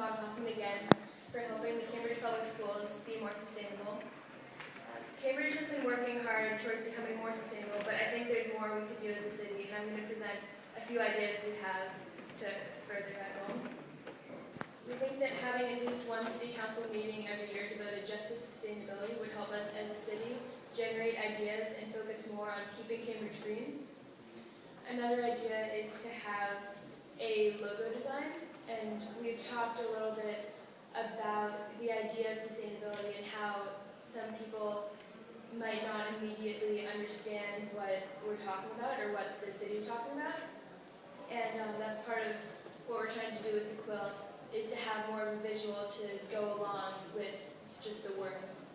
Todd Hoffman again for helping the Cambridge Public Schools be more sustainable. Cambridge has been working hard towards becoming more sustainable, but I think there's more we could do as a city, and I'm going to present a few ideas we have to further that goal. We think that having at least one city council meeting every year devoted just to sustainability would help us as a city generate ideas and focus more on keeping Cambridge green. Another idea is to have a logo design, and we've talked a little bit about the idea of sustainability and how some people might not immediately understand what we're talking about or what the city's talking about. And that's part of what we're trying to do with the quilt, is to have more of a visual to go along with just the words.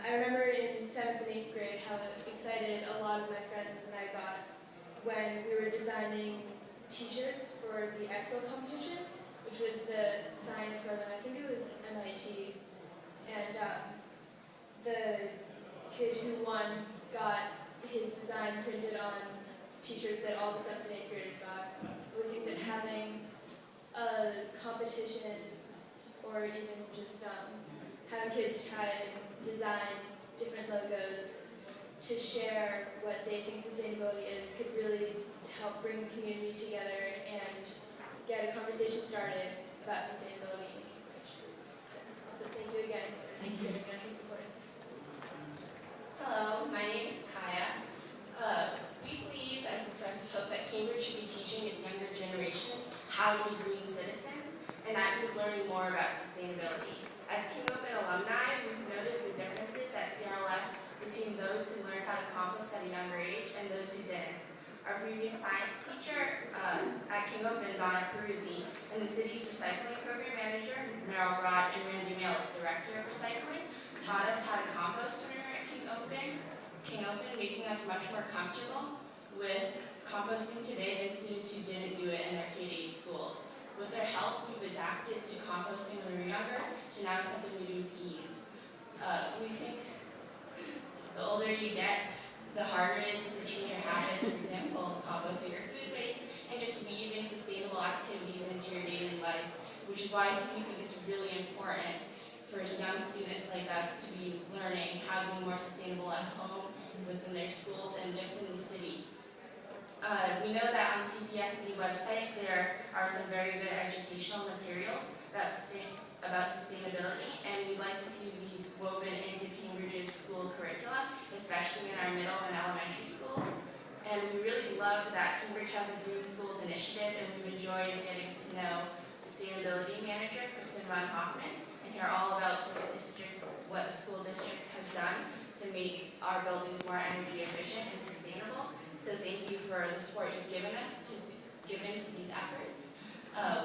I remember in 7th and 8th grade how excited a lot of my friends and I got when we were designing t-shirts for the expo competition, which was the science program. I think it was MIT. And the kid who won got his design printed on t-shirts that all the 7th and 8th graders got. We think that having a competition, or even just having kids try and design different logos to share what they think sustainability is, could really help bring the community together and get a conversation started about sustainability in Cambridge. So thank you again for giving us and supporting. Hello, my name is Kaya. We believe, as the Friends of Hope, that Cambridge should be teaching its younger generations how to be green citizens, and that means learning more about sustainability. As King Open alumni, we've noticed the differences at CRLS between those who learned how to compost at a younger age and those who didn't. Our previous science teacher at King Open, Donna Peruzzi, and the city's recycling program manager, Meryl Rott, and Randy Mail, as director of recycling, taught us how to compost when we were at King Open, making us much more comfortable with composting today than students who didn't do it in their K-8 schools. With their help, we've adapted to composting when we were younger, so now it's something we do with ease. We think the older you get, the harder it is to change your habits, for example, composting your food waste, and just weaving sustainable activities into your daily life, which is why we think it's really important for young students like us to be learning how to be more sustainable at home, within their schools, and just in the city. We know that on the CPSD website there are some very good educational materials about sustainability, and we'd like to see these woven into Cambridge's school curricula, especially in our middle and elementary schools. And we really love that Cambridge has a Green Schools initiative, and we've enjoyed getting to know Sustainability Manager Kristen Van Hoffman and hear all about what the school district has done to make our buildings more energy efficient and sustainable. So thank you for the support you've given to these efforts.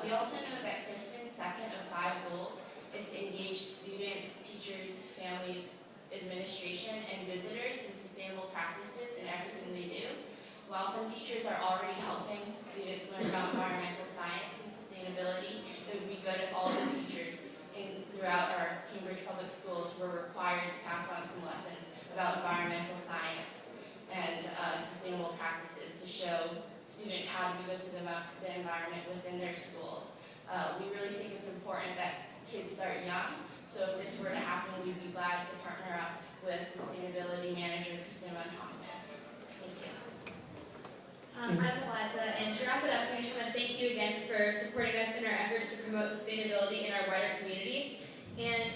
We also know that Kristen's second of 5 goals is to engage students, teachers, families, administration, and visitors in sustainable practices in everything they do. While some teachers are already helping students learn about environmental science and sustainability, it would be good if all the teachers throughout our Cambridge Public Schools were required to pass on some lessons about environmental science and sustainable practices to show students how to be good to the environment within their schools. We really think it's important that kids start young, so if this were to happen, we'd be glad to partner up with Sustainability Manager Kristen Van Hoffman. Thank you. I'm Eliza, and to wrap it up, we just want to thank you again for supporting us in our efforts to promote sustainability in our wider community. And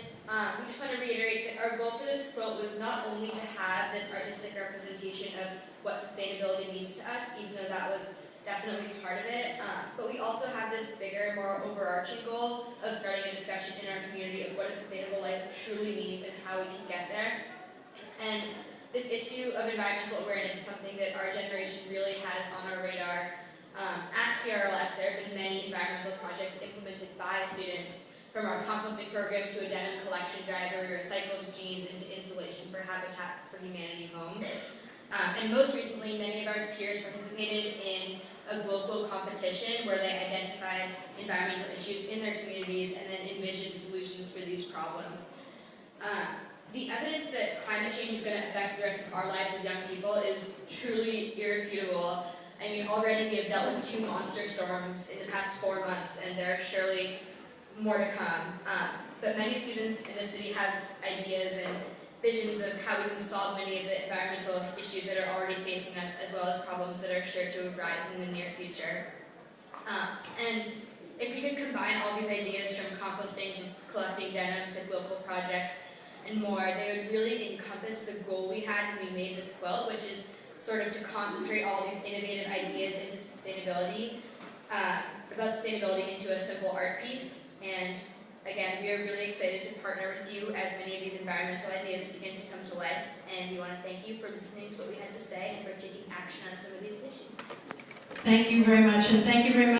we just want to reiterate that our goal for this quilt was not only to have this artistic representation of what sustainability means to us, even though that was definitely part of it, but we also have this bigger, more overarching goal of starting a discussion in our community of what a sustainable life truly means and how we can get there. And this issue of environmental awareness is something that our generation really has on our radar. At CRLS, there have been many environmental projects implemented by students, from our composting program to a denim collection drive where we recycled jeans into insulation for Habitat for Humanity homes. And most recently, many of our peers participated in a global competition where they identified environmental issues in their communities and then envisioned solutions for these problems. The evidence that climate change is going to affect the rest of our lives as young people is truly irrefutable. I mean, already we have dealt with 2 monster storms in the past 4 months, and there are surely more to come. But many students in the city have ideas and visions of how we can solve many of the environmental issues that are already facing us, as well as problems that are sure to arise in the near future. And if we could combine all these ideas from composting to collecting denim to local projects and more, they would really encompass the goal we had when we made this quilt, which is sort of to concentrate all these innovative ideas into sustainability, into a simple art piece. And again, we are really excited to partner with you as many of these environmental ideas begin to come to life, and we want to thank you for listening to what we had to say and for taking action on some of these issues. Thank you very much, and thank you very much.